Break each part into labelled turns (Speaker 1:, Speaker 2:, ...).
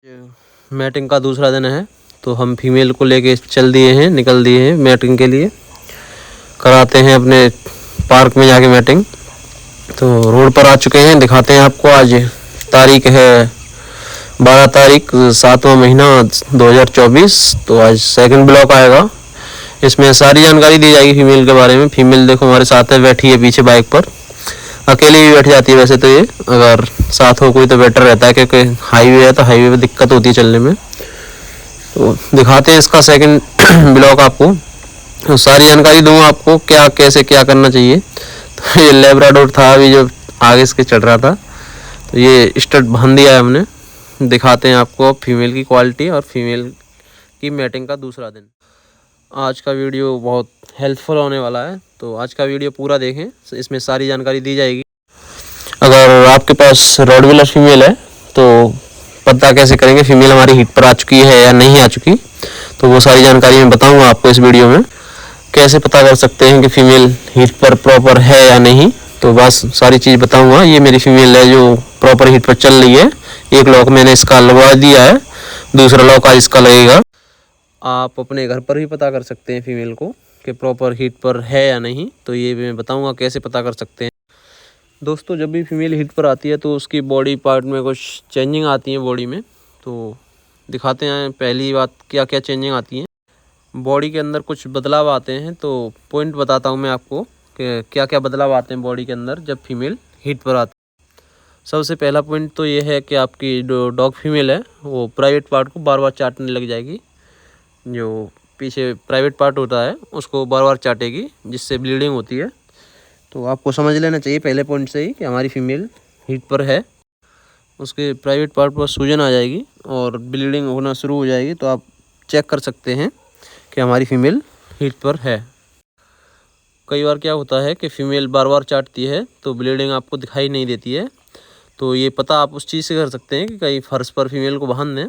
Speaker 1: Matting का दूसरा दिन है तो हम फीमेल को लेके निकल दिए हैं मैटिंग के लिए। कराते हैं अपने पार्क में जाके मैटिंग। तो रोड पर आ चुके हैं, दिखाते हैं आपको। आज तारीख है 12 तारीख 7वां महीना 2024। तो आज सेकंड ब्लॉक आएगा, इसमें सारी जानकारी दी जाएगी फीमेल के बारे में। फीमेल देखो हमारे साथ है, बैठी है पीछे बाइक पर। अकेले भी बैठ जाती है वैसे तो, ये अगर साथ हो कोई तो बेटर रहता है, क्योंकि हाईवे है तो हाईवे पे दिक्कत होती है चलने में। तो दिखाते हैं इसका सेकंड ब्लॉक आपको। तो सारी जानकारी दूंगा आपको, क्या कैसे क्या करना चाहिए। तो ये लेब्राडोर था अभी जो आगे इसके चढ़ रहा था, तो ये स्टड बांध दिया है हमने। दिखाते हैं आपको फीमेल की क्वालिटी और फीमेल की मैटिंग का दूसरा दिन। आज का वीडियो बहुत हेल्पफुल होने वाला है, तो आज का वीडियो पूरा देखें, इसमें सारी जानकारी दी जाएगी। अगर आपके पास रॉडविलर फीमेल है तो पता कैसे करेंगे फीमेल हमारी हीट पर आ चुकी है या नहीं आ चुकी, तो वो सारी जानकारी मैं बताऊंगा आपको इस वीडियो में। कैसे पता कर सकते हैं कि फीमेल हीट पर प्रॉपर है या नहीं, तो बस सारी चीज़ बताऊंगा। ये मेरी फीमेल है जो प्रॉपर हीट पर चल रही है। एक लॉक मैंने इसका लगवा दिया है, दूसरा लॉक आज इसका लगेगा। आप अपने घर पर भी पता कर सकते हैं फीमेल को कि प्रॉपर हीट पर है या नहीं, तो ये मैं बताऊंगा कैसे पता कर सकते हैं। दोस्तों, जब भी फीमेल हीट पर आती है तो उसकी बॉडी पार्ट में कुछ चेंजिंग आती है बॉडी में, तो दिखाते हैं। पहली बात, क्या क्या चेंजिंग आती हैं बॉडी के अंदर, कुछ बदलाव आते हैं। तो पॉइंट बताता हूँ मैं आपको कि क्या क्या बदलाव आते हैं बॉडी के अंदर जब फीमेल हीट पर आती है। सबसे पहला पॉइंट तो ये है कि आपकी जो डॉग फीमेल है वो प्राइवेट पार्ट को बार बार चाटने लग जाएगी। जो पीछे प्राइवेट पार्ट होता है उसको बार बार चाटेगी, जिससे ब्लीडिंग होती है। तो आपको समझ लेना चाहिए पहले पॉइंट से ही कि हमारी फीमेल हीट पर है। उसके प्राइवेट पार्ट पर सूजन आ जाएगी और ब्लीडिंग होना शुरू हो जाएगी, तो आप चेक कर सकते हैं कि हमारी फीमेल हीट पर है। कई बार क्या होता है कि फ़ीमेल बार बार चाटती है तो ब्लीडिंग आपको दिखाई नहीं देती है, तो ये पता आप उस चीज़ से कर सकते हैं कि कहीं फर्श पर फीमेल को बांध दें,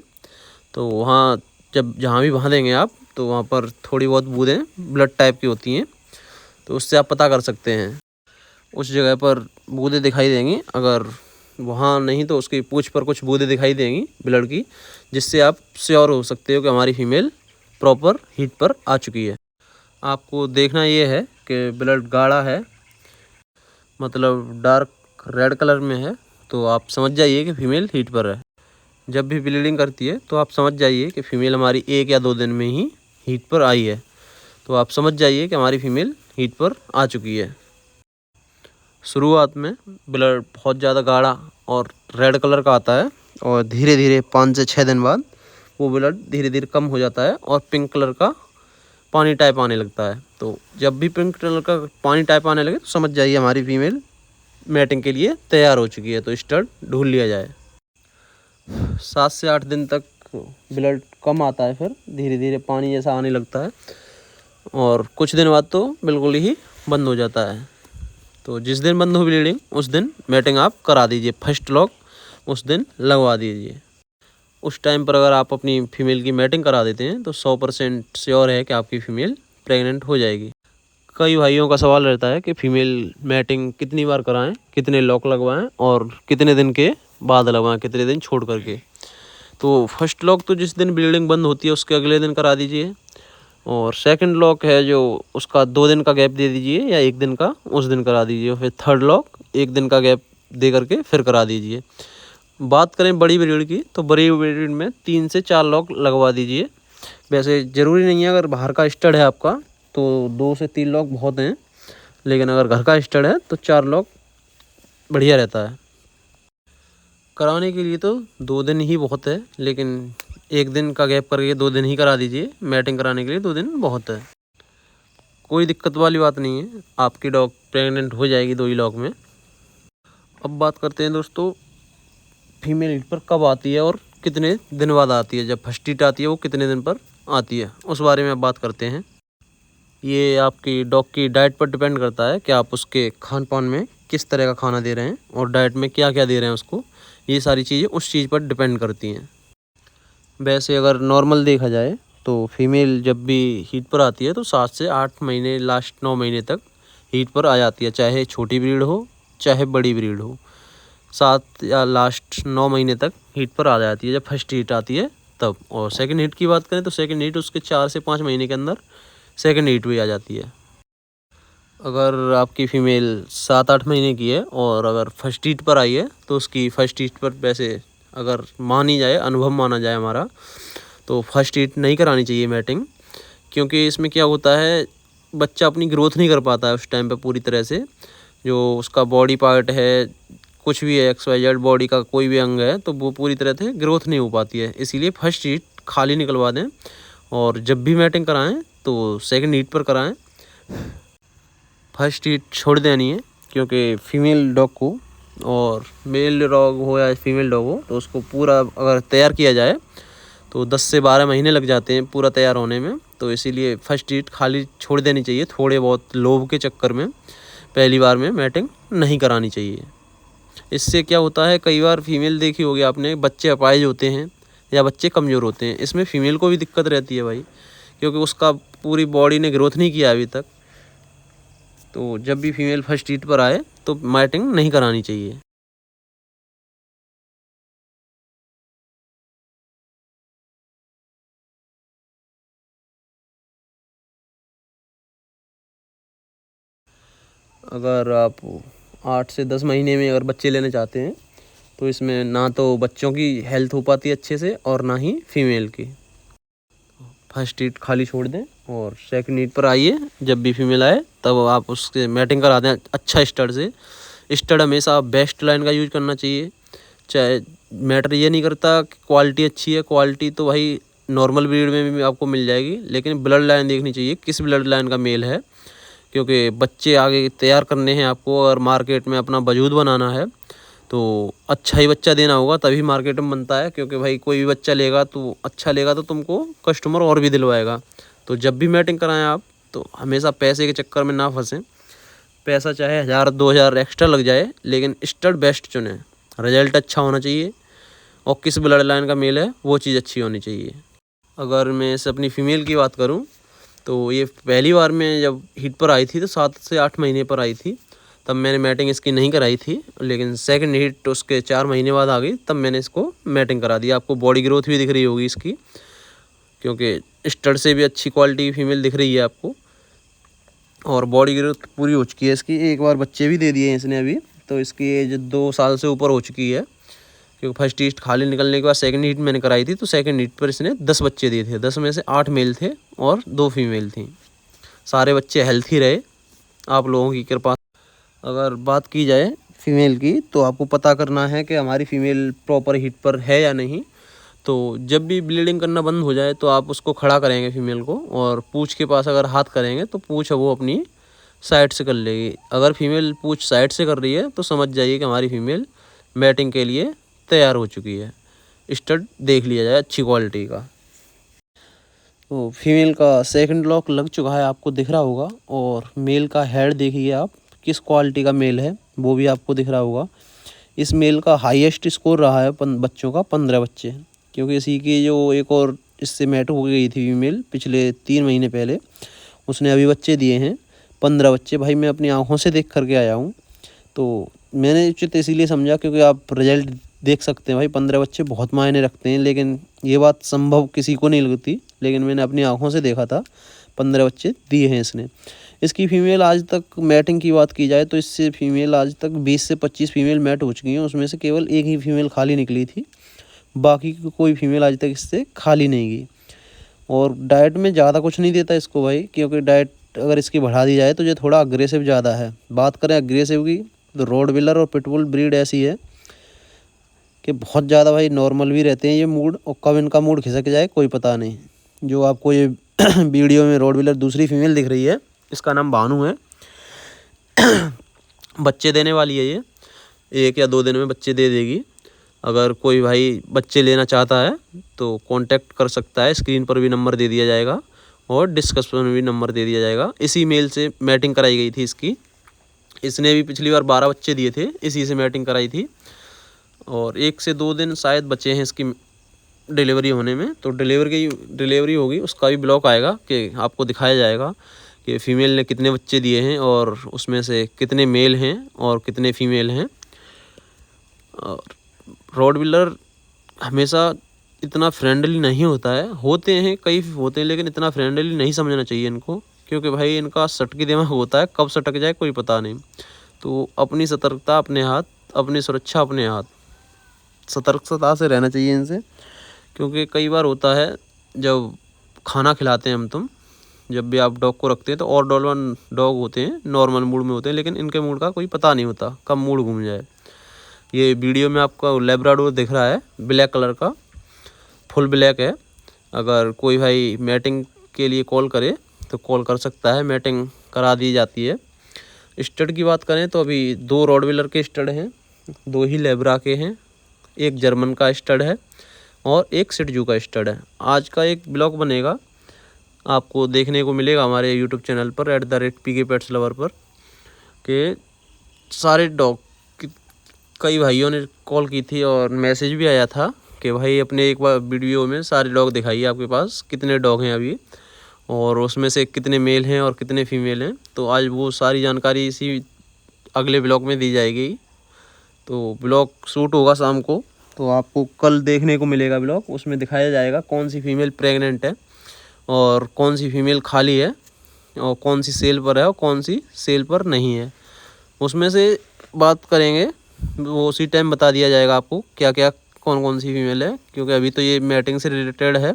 Speaker 1: तो वहाँ जहाँ भी बांधेंगे आप, तो वहाँ पर थोड़ी बहुत बूंदें ब्लड टाइप की होती हैं, तो उससे आप पता कर सकते हैं। उस जगह पर बूंदें दिखाई देंगी, अगर वहाँ नहीं तो उसकी पूंछ पर कुछ बूंदें दिखाई देंगी ब्लड की, जिससे आप श्योर हो सकते हो कि हमारी फीमेल प्रॉपर हीट पर आ चुकी है। आपको देखना ये है कि ब्लड गाढ़ा है, मतलब डार्क रेड कलर में है, तो आप समझ जाइए कि फीमेल हीट पर है। जब भी ब्लीडिंग करती है तो आप समझ जाइए कि फीमेल हमारी 1 या 2 दिन में ही हीट पर आई है, तो आप समझ जाइए कि हमारी फीमेल हीट पर आ चुकी है। शुरुआत में ब्लड बहुत ज़्यादा गाढ़ा और रेड कलर का आता है, और धीरे धीरे 5 से 6 दिन बाद वो ब्लड धीरे धीरे कम हो जाता है और पिंक कलर का पानी टाइप आने लगता है। तो जब भी पिंक कलर का पानी टाइप आने लगे तो समझ जाइए हमारी फीमेल मैटिंग के लिए तैयार हो चुकी है, तो स्टड ढूंढ लिया जाए। 7 से 8 दिन तक ब्लड कम आता है, फिर धीरे धीरे पानी जैसा आने लगता है, और कुछ दिन बाद तो बिल्कुल ही बंद हो जाता है। तो जिस दिन बंद हो ब्लीडिंग उस दिन मैटिंग आप करा दीजिए, फर्स्ट लॉक उस दिन लगवा दीजिए। उस टाइम पर अगर आप अपनी फीमेल की मैटिंग करा देते हैं तो 100% श्योर है कि आपकी फ़ीमेल प्रेग्नेंट हो जाएगी। कई भाइयों का सवाल रहता है कि फ़ीमेल मैटिंग कितनी बार कराएं, कितने लॉक लगवाएं और कितने दिन के बाद लगवाएं, कितने दिन छोड़ करके। तो फर्स्ट लॉक तो जिस दिन ब्लीडिंग बंद होती है उसके अगले दिन करा दीजिए, और सेकंड लॉक है जो उसका 2 दिन का गैप दे दीजिए या 1 दिन का, उस दिन करा दीजिए। फिर थर्ड लॉक 1 दिन का गैप दे करके फिर करा दीजिए। बात करें बड़ी ब्रीड की, तो बड़ी ब्रीड में 3 से 4 लॉक लगवा दीजिए। वैसे ज़रूरी नहीं है, अगर बाहर का स्टड है आपका तो 2 से 3 लॉक बहुत हैं, लेकिन अगर घर का स्टड है तो 4 लॉक बढ़िया रहता है। कराने के लिए तो 2 दिन ही बहुत है, लेकिन 1 दिन का गैप करके 2 दिन ही करा दीजिए। मैटिंग कराने के लिए 2 दिन बहुत है, कोई दिक्कत वाली बात नहीं है। आपकी डॉग प्रेग्नेंट हो जाएगी 2 ही लॉक में। अब बात करते हैं दोस्तों, फीमेल हीट पर कब आती है और कितने दिन बाद आती है। जब फर्स्ट हीट आती है वो कितने दिन पर आती है, उस बारे में बात करते हैं। ये आपकी डॉग की डाइट पर डिपेंड करता है कि आप उसके खान पान में किस तरह का खाना दे रहे हैं और डाइट में क्या क्या दे रहे हैं उसको। ये सारी चीज़ें उस चीज़ पर डिपेंड करती हैं। वैसे अगर नॉर्मल देखा जाए तो फीमेल जब भी हीट पर आती है तो 7 से 8 महीने, लास्ट 9 महीने तक हीट पर आ जाती है, चाहे छोटी ब्रीड हो चाहे बड़ी ब्रीड हो। 7 या लास्ट 9 महीने तक हीट पर आ जाती है, जब फर्स्ट हीट आती है तब। और सेकंड हीट की बात करें तो सेकंड हीट उसके 4 से 5 महीने के अंदर सेकंड हीट भी आ जाती है। अगर आपकी फ़ीमेल 7-8 महीने की है और अगर फर्स्ट हीट पर आई है तो उसकी फर्स्ट हीट पर वैसे अगर मानी जाए, अनुभव माना जाए हमारा, तो फर्स्ट हीट नहीं करानी चाहिए मैटिंग। क्योंकि इसमें क्या होता है, बच्चा अपनी ग्रोथ नहीं कर पाता है उस टाइम पे पूरी तरह से। जो उसका बॉडी पार्ट है, कुछ भी है, XYZ बॉडी का कोई भी अंग है, तो वो पूरी तरह से ग्रोथ नहीं हो पाती है। इसीलिए फर्स्ट हीट खाली निकलवा दें और जब भी मैटिंग कराएं तो सेकंड हीट पर कराएं। फर्स्ट हीट छोड़ देनी है, क्योंकि फीमेल डॉग को, और मेल डॉग हो या फीमेल डॉग हो, तो उसको पूरा अगर तैयार किया जाए तो 10 से 12 महीने लग जाते हैं पूरा तैयार होने में। तो इसीलिए फर्स्ट हीट खाली छोड़ देनी चाहिए। थोड़े बहुत लोभ के चक्कर में पहली बार में मैटिंग नहीं करानी चाहिए। इससे क्या होता है, कई बार फीमेल देखी होगी आपने, बच्चे अपाहिज होते हैं या बच्चे कमज़ोर होते हैं। इसमें फीमेल को भी दिक्कत रहती है भाई, क्योंकि उसका पूरी बॉडी ने ग्रोथ नहीं किया अभी तक। तो जब भी फीमेल फर्स्ट हीट पर आए तो मैटिंग नहीं करानी चाहिए। अगर आप 8 से 10 महीने में अगर बच्चे लेना चाहते हैं तो इसमें ना तो बच्चों की हेल्थ हो पाती है अच्छे से और ना ही फीमेल की। फर्स्ट हीट खाली छोड़ दें और सेकंड हीट पर आइए, जब भी फीमेल आए तब आप उसके मैटिंग करा दें अच्छा स्टड से। स्टड हमेशा बेस्ट लाइन का यूज करना चाहिए। चाहे मैटर ये नहीं करता कि क्वालिटी अच्छी है, क्वालिटी तो भाई नॉर्मल ब्रीड में भी आपको मिल जाएगी, लेकिन ब्लड लाइन देखनी चाहिए किस ब्लड लाइन का मेल है। क्योंकि बच्चे आगे तैयार करने हैं आपको और मार्केट में अपना वजूद बनाना है, तो अच्छा ही बच्चा देना होगा, तभी मार्केट में बनता है। क्योंकि भाई कोई भी बच्चा लेगा तो अच्छा लेगा तो तुमको कस्टमर और भी दिलवाएगा। तो जब भी मैटिंग कराएं आप तो हमेशा पैसे के चक्कर में ना फंसें। पैसा चाहे 1000-2000 एक्स्ट्रा लग जाए, लेकिन स्टड बेस्ट चुनें। रिजल्ट अच्छा होना चाहिए और किस ब्लड लाइन का मेल है वो चीज़ अच्छी होनी चाहिए। अगर मैं इस अपनी फ़ीमेल की बात करूं तो ये पहली बार में जब हीट पर आई थी तो 7 से 8 महीने पर आई थी, तब मैंने मैटिंग इसकी नहीं कराई थी। लेकिन सेकंड हीट उसके 4 महीने बाद आ गई, तब मैंने इसको मैटिंग करा दी। आपको बॉडी ग्रोथ भी दिख रही होगी इसकी, क्योंकि स्टड से भी अच्छी क्वालिटी की फीमेल दिख रही है आपको और बॉडी ग्रोथ पूरी हो चुकी है इसकी। एक बार बच्चे भी दे दिए हैं इसने अभी, तो इसकी एज 2 साल से ऊपर हो चुकी है। क्योंकि फर्स्ट हीट खाली निकलने के बाद सेकंड हीट मैंने कराई थी, तो सेकंड हीट पर इसने 10 बच्चे दिए थे। 10 में से 8 मेल थे और 2 फीमेल थी। सारे बच्चे हेल्थी रहे आप लोगों की कृपा। अगर बात की जाए फीमेल की, तो आपको पता करना है कि हमारी फ़ीमेल प्रॉपर हीट पर है या नहीं। तो जब भी ब्लीडिंग करना बंद हो जाए तो आप उसको खड़ा करेंगे फीमेल को, और पूँछ के पास अगर हाथ करेंगे तो पूँछ वो अपनी साइड से कर लेगी। अगर फीमेल पूँछ साइड से कर रही है तो समझ जाइए कि हमारी फ़ीमेल मैटिंग के लिए तैयार हो चुकी है। स्टड देख लिया जाए अच्छी क्वालिटी का। तो फीमेल का सेकंड लॉक लग चुका है, आपको दिख रहा होगा। और मेल का हेड देखिए आप, किस क्वालिटी का मेल है वो भी आपको दिख रहा होगा। इस मेल का हाईएस्ट स्कोर रहा है बच्चों का 15 बच्चे। क्योंकि इसी की जो एक और इससे मैट हो गई थी फीमेल पिछले 3 महीने पहले, उसने अभी बच्चे दिए हैं 15 बच्चे। भाई मैं अपनी आँखों से देख करके आया हूँ, तो मैंने उचित इसीलिए समझा क्योंकि आप रिजल्ट देख सकते हैं भाई, 15 बच्चे बहुत मायने रखते हैं। लेकिन ये बात संभव किसी को नहीं लगती, लेकिन मैंने अपनी आंखों से देखा था, 15 बच्चे दिए हैं इसने। इसकी फ़ीमेल आज तक मैटिंग की बात की जाए तो इससे फ़ीमेल आज तक 20 से 25 फ़ीमेल मैट हो चुकी हैं। उसमें से केवल एक ही फ़ीमेल खाली निकली थी, बाकी की कोई फ़ीमेल आज तक इससे खाली नहीं गई। और डाइट में ज़्यादा कुछ नहीं देता इसको भाई, क्योंकि डाइट अगर इसकी बढ़ा दी जाए तो ये थोड़ा अग्रेसिव ज़्यादा है। बात करें अग्रेसिव की तो रोडविलर और पिटबुल ब्रीड ऐसी है कि बहुत ज़्यादा भाई नॉर्मल भी रहते हैं ये मूड, और कब इनका मूड खिसक जाए कोई पता नहीं। जो आपको ये वीडियो में रोडविलर दूसरी फीमेल दिख रही है, इसका नाम भानु है। बच्चे देने वाली है ये, 1 या 2 दिन में बच्चे दे देगी। अगर कोई भाई बच्चे लेना चाहता है तो कांटेक्ट कर सकता है, स्क्रीन पर भी नंबर दे दिया जाएगा और डिस्क्रिप्शन में भी नंबर दे दिया जाएगा। इसी मेल से मैटिंग कराई गई थी इसकी। इसने भी पिछली बार 12 बच्चे दिए थे, इसी से मैटिंग कराई थी। और 1 से 2 दिन शायद बचे हैं इसकी डिलीवरी होने में, तो डिलीवरी होगी उसका भी ब्लॉग आएगा कि आपको दिखाया जाएगा कि फ़ीमेल ने कितने बच्चे दिए हैं और उसमें से कितने मेल हैं और कितने फ़ीमेल हैं। रॉड व्हीलर हमेशा इतना फ्रेंडली नहीं होता है, होते हैं कई होते हैं, लेकिन इतना फ्रेंडली नहीं समझना चाहिए इनको, क्योंकि भाई इनका सटकी दिमाग होता है, कब सटक जाए कोई पता नहीं। तो अपनी सतर्कता अपने हाथ, अपनी सुरक्षा अपने हाथ, सतर्कता से रहना चाहिए इनसे। क्योंकि कई बार होता है जब खाना खिलाते हैं हम जब भी आप डॉग को रखते हैं तो और डॉग होते हैं नॉर्मल मूड में होते हैं, लेकिन इनके मूड का कोई पता नहीं होता, कब मूड घूम जाए। ये वीडियो में आपका लैब्राडोर दिख रहा है, ब्लैक कलर का, फुल ब्लैक है। अगर कोई भाई मैटिंग के लिए कॉल करे तो कॉल कर सकता है, मैटिंग करा दी जाती है। स्टड की बात करें तो अभी 2 रॉडविलर के स्टड हैं, 2 ही लेब्रा के हैं, एक जर्मन का स्टड है और एक शिटजू का स्टड है। आज का एक ब्लॉग बनेगा, आपको देखने को मिलेगा हमारे यूट्यूब चैनल पर @PK Pets Lover पर, के सारे डॉग कई भाइयों ने कॉल की थी और मैसेज भी आया था कि भाई अपने एक बार वीडियो में सारे डॉग दिखाइए, आपके पास कितने डॉग हैं अभी और उसमें से कितने मेल हैं और कितने फीमेल हैं। तो आज वो सारी जानकारी इसी अगले ब्लॉग में दी जाएगी। तो ब्लॉग शूट होगा शाम को, तो आपको कल देखने को मिलेगा ब्लॉग, उसमें दिखाया जाएगा कौन सी फीमेल प्रेग्नेंट है और कौन सी फीमेल खाली है और कौन सी सेल पर है और कौन सी सेल पर नहीं है। उसमें से बात करेंगे, वो उसी टाइम बता दिया जाएगा आपको क्या क्या कौन कौन सी फीमेल है, क्योंकि अभी तो ये मैटिंग से रिलेटेड है।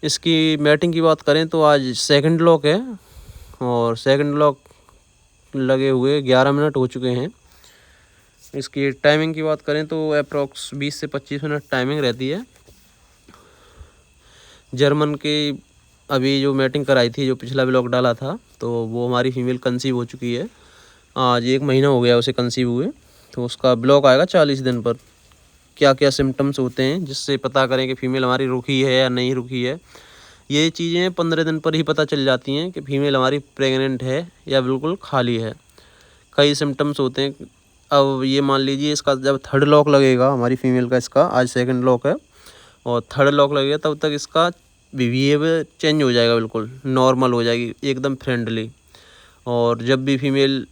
Speaker 1: इसकी मैटिंग की बात करें तो आज सेकंड लॉक है और सेकंड लॉक लगे हुए 11 मिनट हो चुके हैं। इसकी टाइमिंग की बात करें तो अप्रॉक्स 20 से 25 मिनट टाइमिंग रहती है। जर्मन के अभी जो मैटिंग कराई थी, जो पिछला ब्लॉग डाला था, तो वो हमारी फीमेल कंसीव हो चुकी है। आज 1 महीना हो गया उसे कंसीव हुए, तो उसका ब्लॉग आएगा 40 दिन पर। क्या क्या सिम्टम्स होते हैं जिससे पता करें कि फ़ीमेल हमारी रुकी है या नहीं रुकी है। ये चीज़ें 15 दिन पर ही पता चल जाती हैं कि फ़ीमेल हमारी प्रेग्नेंट है या बिल्कुल खाली है। कई सिम्टम्स होते हैं। अब ये मान लीजिए इसका जब थर्ड लॉक लगेगा हमारी फ़ीमेल का, इसका आज सेकंड लॉक है और थर्ड लॉक लगेगा, तब तक इसका बिहेवियर चेंज हो जाएगा, बिल्कुल नॉर्मल हो जाएगी, एकदम फ्रेंडली। और जब भी फीमेल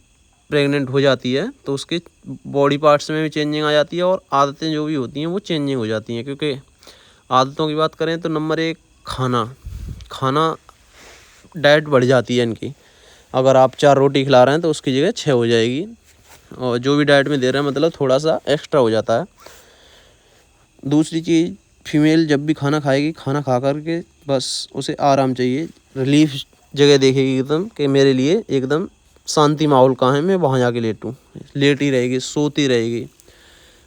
Speaker 1: प्रेग्नेंट हो जाती है तो उसके बॉडी पार्ट्स में भी चेंजिंग आ जाती है और आदतें जो भी होती हैं वो चेंजिंग हो जाती हैं। क्योंकि आदतों की बात करें तो नंबर 1 खाना डाइट बढ़ जाती है इनकी। अगर आप 4 रोटी खिला रहे हैं तो उसकी जगह 6 हो जाएगी, और जो भी डाइट में दे रहे हैं मतलब थोड़ा सा एक्स्ट्रा हो जाता है। दूसरी चीज़, फीमेल जब भी खाना खाएगी, खाना खा कर के बस उसे आराम चाहिए, रिलीफ जगह देखेगी एकदम कि मेरे लिए एकदम शांति माहौल कहाँ है, मैं वहाँ जाके लेटूँ, लेटी रहेगी, सोती रहेगी,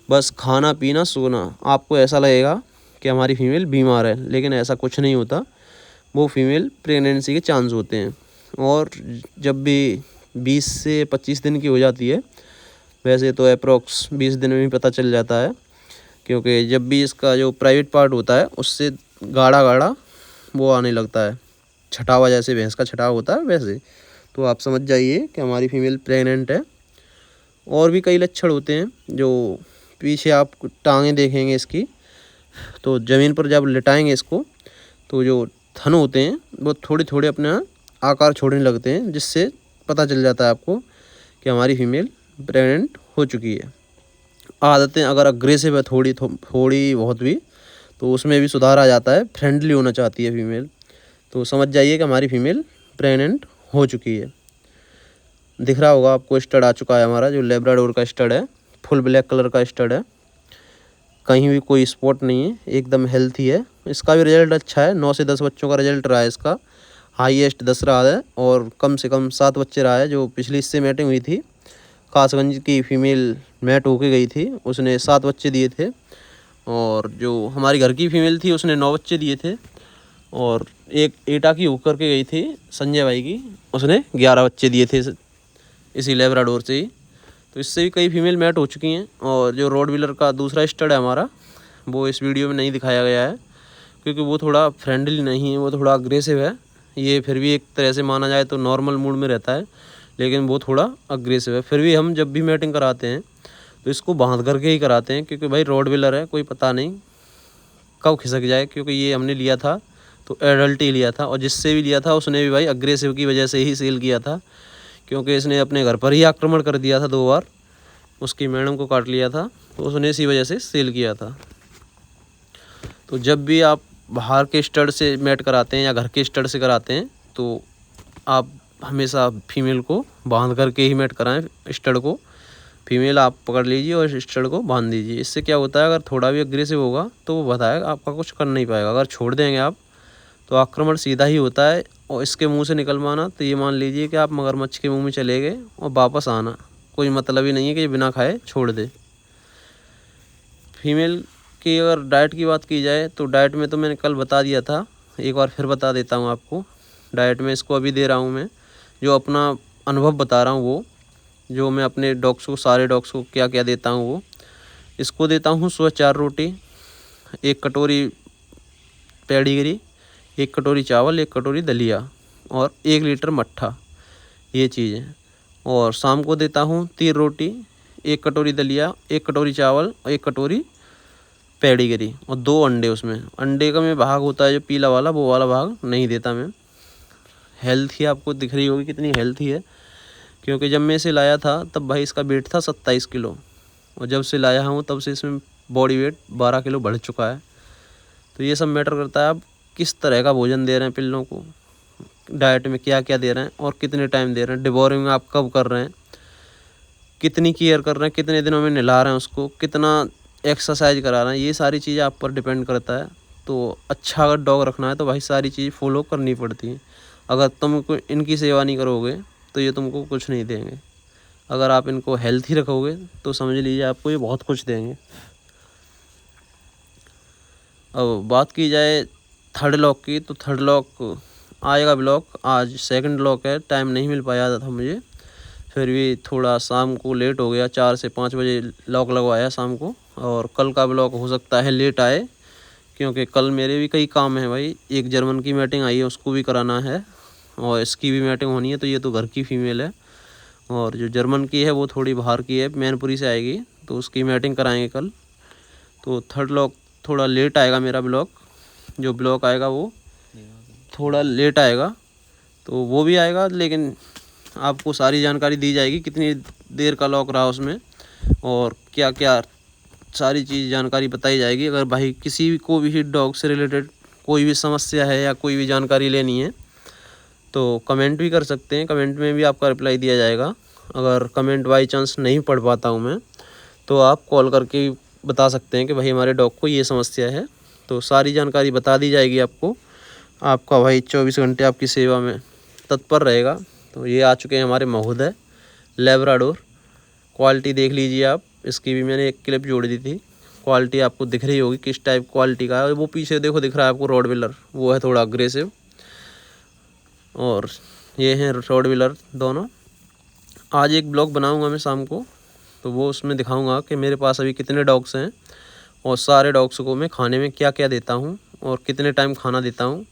Speaker 1: बस खाना पीना सोना। आपको ऐसा लगेगा कि हमारी फीमेल बीमार है, लेकिन ऐसा कुछ नहीं होता, वो फीमेल प्रेगनेंसी के चांस होते हैं। और जब भी 20 से 25 दिन की हो जाती है, वैसे तो अप्रॉक्स 20 दिन में भी पता चल जाता है, क्योंकि जब भी इसका जो प्राइवेट पार्ट होता है उससे गाढ़ा गाढ़ा वो आने लगता है, छटावा, जैसे भैंस का छटाव होता है वैसे। तो आप समझ जाइए कि हमारी फीमेल प्रेग्नेंट है। और भी कई लक्षण होते हैं, जो पीछे आप टांगें देखेंगे इसकी, तो ज़मीन पर जब लिटाएंगे इसको तो जो थन होते हैं वो थोड़े थोड़े अपना आकार छोड़ने लगते हैं, जिससे पता चल जाता है आपको कि हमारी फीमेल प्रेग्नेंट हो चुकी है। आदतें अगर अग्रेसिव है थोड़ी बहुत भी, तो उसमें भी सुधार आ जाता है, फ्रेंडली होना चाहती है फीमेल, तो समझ जाइए कि हमारी फीमेल प्रेग्नेंट हो चुकी है। दिख रहा होगा आपको, स्टड आ चुका है हमारा, जो लेब्राडोर का स्टड है, फुल ब्लैक कलर का स्टड है, कहीं भी कोई स्पॉट नहीं है, एकदम हेल्थी है। इसका भी रिजल्ट अच्छा है, 9 से 10 बच्चों का रिजल्ट रहा है इसका, हाईएस्ट 10 रहा है और कम से कम 7 बच्चे रहा है। जो पिछली इससे मैटिंग हुई थी, कासगंज की फीमेल मैट होके गई थी, उसने 7 बच्चे दिए थे, और जो हमारी घर की फीमेल थी उसने 9 बच्चे दिए थे, और एक एटा की होकर के गई थी संजय भाई की, उसने 11 बच्चे दिए थे इसी लेब्राडोर से ही। तो इससे भी कई फीमेल मैट हो चुकी हैं। और जो रॉडविलर का दूसरा स्टड है हमारा, वो इस वीडियो में नहीं दिखाया गया है, क्योंकि वो थोड़ा फ्रेंडली नहीं है, वो थोड़ा अग्रेसिव है। ये फिर भी एक तरह से माना जाए तो नॉर्मल मूड में रहता है, लेकिन वो थोड़ा अग्रेसिव है। फिर भी हम जब भी मैटिंग कराते हैं तो इसको बांध करके ही कराते हैं, क्योंकि भाई रॉडविलर है, कोई पता नहीं कब खिसक जाए। क्योंकि ये हमने लिया था तो एडल्ट ही लिया था, और जिससे भी लिया था उसने भी भाई अग्रेसिव की वजह से ही सेल किया था, क्योंकि इसने अपने घर पर ही आक्रमण कर दिया था 2 बार। उसकी मैडम को काट लिया था, तो उसने इसी वजह से सेल किया था। तो जब भी आप बाहर के स्टड से मैट कराते हैं या घर के स्टड से कराते हैं तो आप हमेशा फीमेल को बांध करके ही मैट कराएं। स्टड को फीमेल आप पकड़ लीजिए और स्टड को बांध दीजिए। इससे क्या होता है, अगर थोड़ा भी अग्रेसिव होगा तो वो बताएगा, आपका कुछ कर नहीं पाएगा। अगर छोड़ देंगे आप तो आक्रमण सीधा ही होता है। और इसके मुंह से निकलवाना तो ये मान लीजिए कि आप मगरमच्छ के मुंह में चले गए और वापस आना कोई मतलब ही नहीं है कि ये बिना खाए छोड़ दे। फीमेल की अगर डाइट की बात की जाए तो डाइट में तो मैंने कल बता दिया था, एक बार फिर बता देता हूँ आपको। डाइट में इसको अभी दे रहा हूँ मैं, जो अपना अनुभव बता रहा हूँ वो, जो मैं अपने डॉग्स को, सारे डॉग्स को क्या क्या देता हूँ वो। इसको देता हूँ सुबह 4 रोटी, 1 कटोरी पेडिग्री, 1 कटोरी चावल, 1 कटोरी दलिया और 1 लीटर मट्ठा, ये चीज़ें। और शाम को देता हूँ 3 रोटी, 1 कटोरी दलिया, 1 कटोरी चावल और 1 कटोरी पेडिग्री और 2 अंडे। उसमें अंडे का में भाग होता है जो पीला वाला, वो वाला भाग नहीं देता मैं। हेल्थी आपको दिख रही होगी कितनी हेल्थी है, क्योंकि जब मैं इसे लाया था तब भाई इसका वेट था 27 किलो और जब से लाया हूँ तब से इसमें बॉडी वेट 12 किलो बढ़ चुका है। तो ये सब मैटर करता है आप किस तरह का भोजन दे रहे हैं पिल्लों को, डाइट में क्या क्या दे रहे हैं और कितने टाइम दे रहे हैं, डिवोरिंग आप कब कर रहे हैं, कितनी केयर कर रहे हैं, कितने दिनों में नहला रहे हैं उसको, कितना एक्सरसाइज करा रहे हैं। ये सारी चीज़ें आप पर डिपेंड करता है। तो अच्छा अगर डॉग रखना है तो भाई सारी चीज़ फॉलो करनी पड़ती है। अगर तुम इनकी सेवा नहीं करोगे तो ये तुमको कुछ नहीं देंगे। अगर आप इनको हेल्थी रखोगे तो समझ लीजिए आपको ये बहुत कुछ देंगे। अब बात की जाए थर्ड लॉक की, तो थर्ड लॉक आएगा ब्लॉक, आज सेकंड लॉक है। टाइम नहीं मिल पाया था मुझे, फिर भी थोड़ा शाम को लेट हो गया, 4 से 5 बजे लॉक लगवाया शाम को। और कल का ब्लॉक हो सकता है लेट आए, क्योंकि कल मेरे भी कई काम हैं भाई। एक जर्मन की मीटिंग आई है, उसको भी कराना है और इसकी भी मीटिंग होनी है। तो ये तो घर की फीमेल है और जो जर्मन की है वो थोड़ी बाहर की है, मैनपुरी से आएगी, तो उसकी मीटिंग कराएंगे कल। तो थर्ड लॉक थोड़ा लेट आएगा मेरा ब्लॉक, जो ब्लॉक आएगा वो थोड़ा लेट आएगा। तो वो भी आएगा, लेकिन आपको सारी जानकारी दी जाएगी कितनी देर का लॉक रहा उसमें और क्या क्या सारी चीज़ जानकारी बताई जाएगी। अगर भाई किसी को भी डॉग से रिलेटेड कोई भी समस्या है या कोई भी जानकारी लेनी है तो कमेंट भी कर सकते हैं, कमेंट में भी आपका रिप्लाई दिया जाएगा। अगर कमेंट बाई चांस नहीं पढ़ पाता हूँ मैं तो आप कॉल करके बता सकते हैं कि भाई हमारे डॉग को ये समस्या है, तो सारी जानकारी बता दी जाएगी आपको। आपका भाई 24 घंटे आपकी सेवा में तत्पर रहेगा। तो ये आ चुके हैं हमारे महोदय लैब्राडोर। क्वालिटी देख लीजिए आप, इसकी भी मैंने एक क्लिप जोड़ दी थी। क्वालिटी आपको दिख रही होगी किस टाइप क्वालिटी का है। वो पीछे देखो दिख रहा है आपको रॉडविलर, वो है थोड़ा अग्रेसिव, और ये हैं रॉडविलर दोनों। आज एक ब्लॉग बनाऊंगा मैं शाम को, तो वो उसमें दिखाऊंगा कि मेरे पास अभी कितने डॉग्स हैं और सारे डॉग्स को मैं खाने में क्या क्या देता हूँ और कितने टाइम खाना देता हूँ,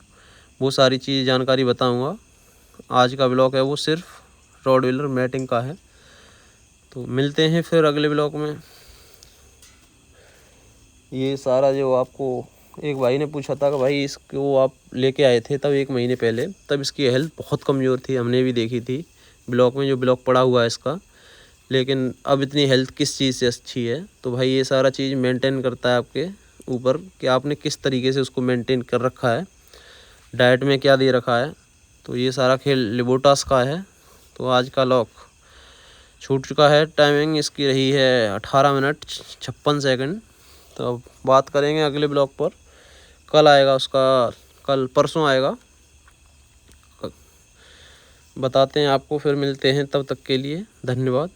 Speaker 1: वो सारी चीज़ जानकारी बताऊंगा। आज का ब्लॉग है वो सिर्फ रॉडविलर मैटिंग का है। तो मिलते हैं फिर अगले ब्लॉग में। ये सारा जो आपको एक भाई ने पूछा था कि भाई इसको आप लेके आए थे तब 1 महीने पहले, तब इसकी हेल्थ बहुत कमज़ोर थी, हमने भी देखी थी ब्लॉक में, जो ब्लॉक पड़ा हुआ है इसका। लेकिन अब इतनी हेल्थ किस चीज़ से अच्छी है, तो भाई ये सारा चीज़ मेंटेन करता है आपके ऊपर कि आपने किस तरीके से उसको मेंटेन कर रखा है, डाइट में क्या दे रखा है। तो ये सारा खेल लिबोटास का है। तो आज का लॉक छूट चुका है, टाइमिंग इसकी रही है 18 मिनट 56 सेकंड। तो अब बात करेंगे अगले ब्लॉग पर, कल आएगा उसका, कल परसों आएगा, बताते हैं आपको। फिर मिलते हैं, तब तक के लिए धन्यवाद।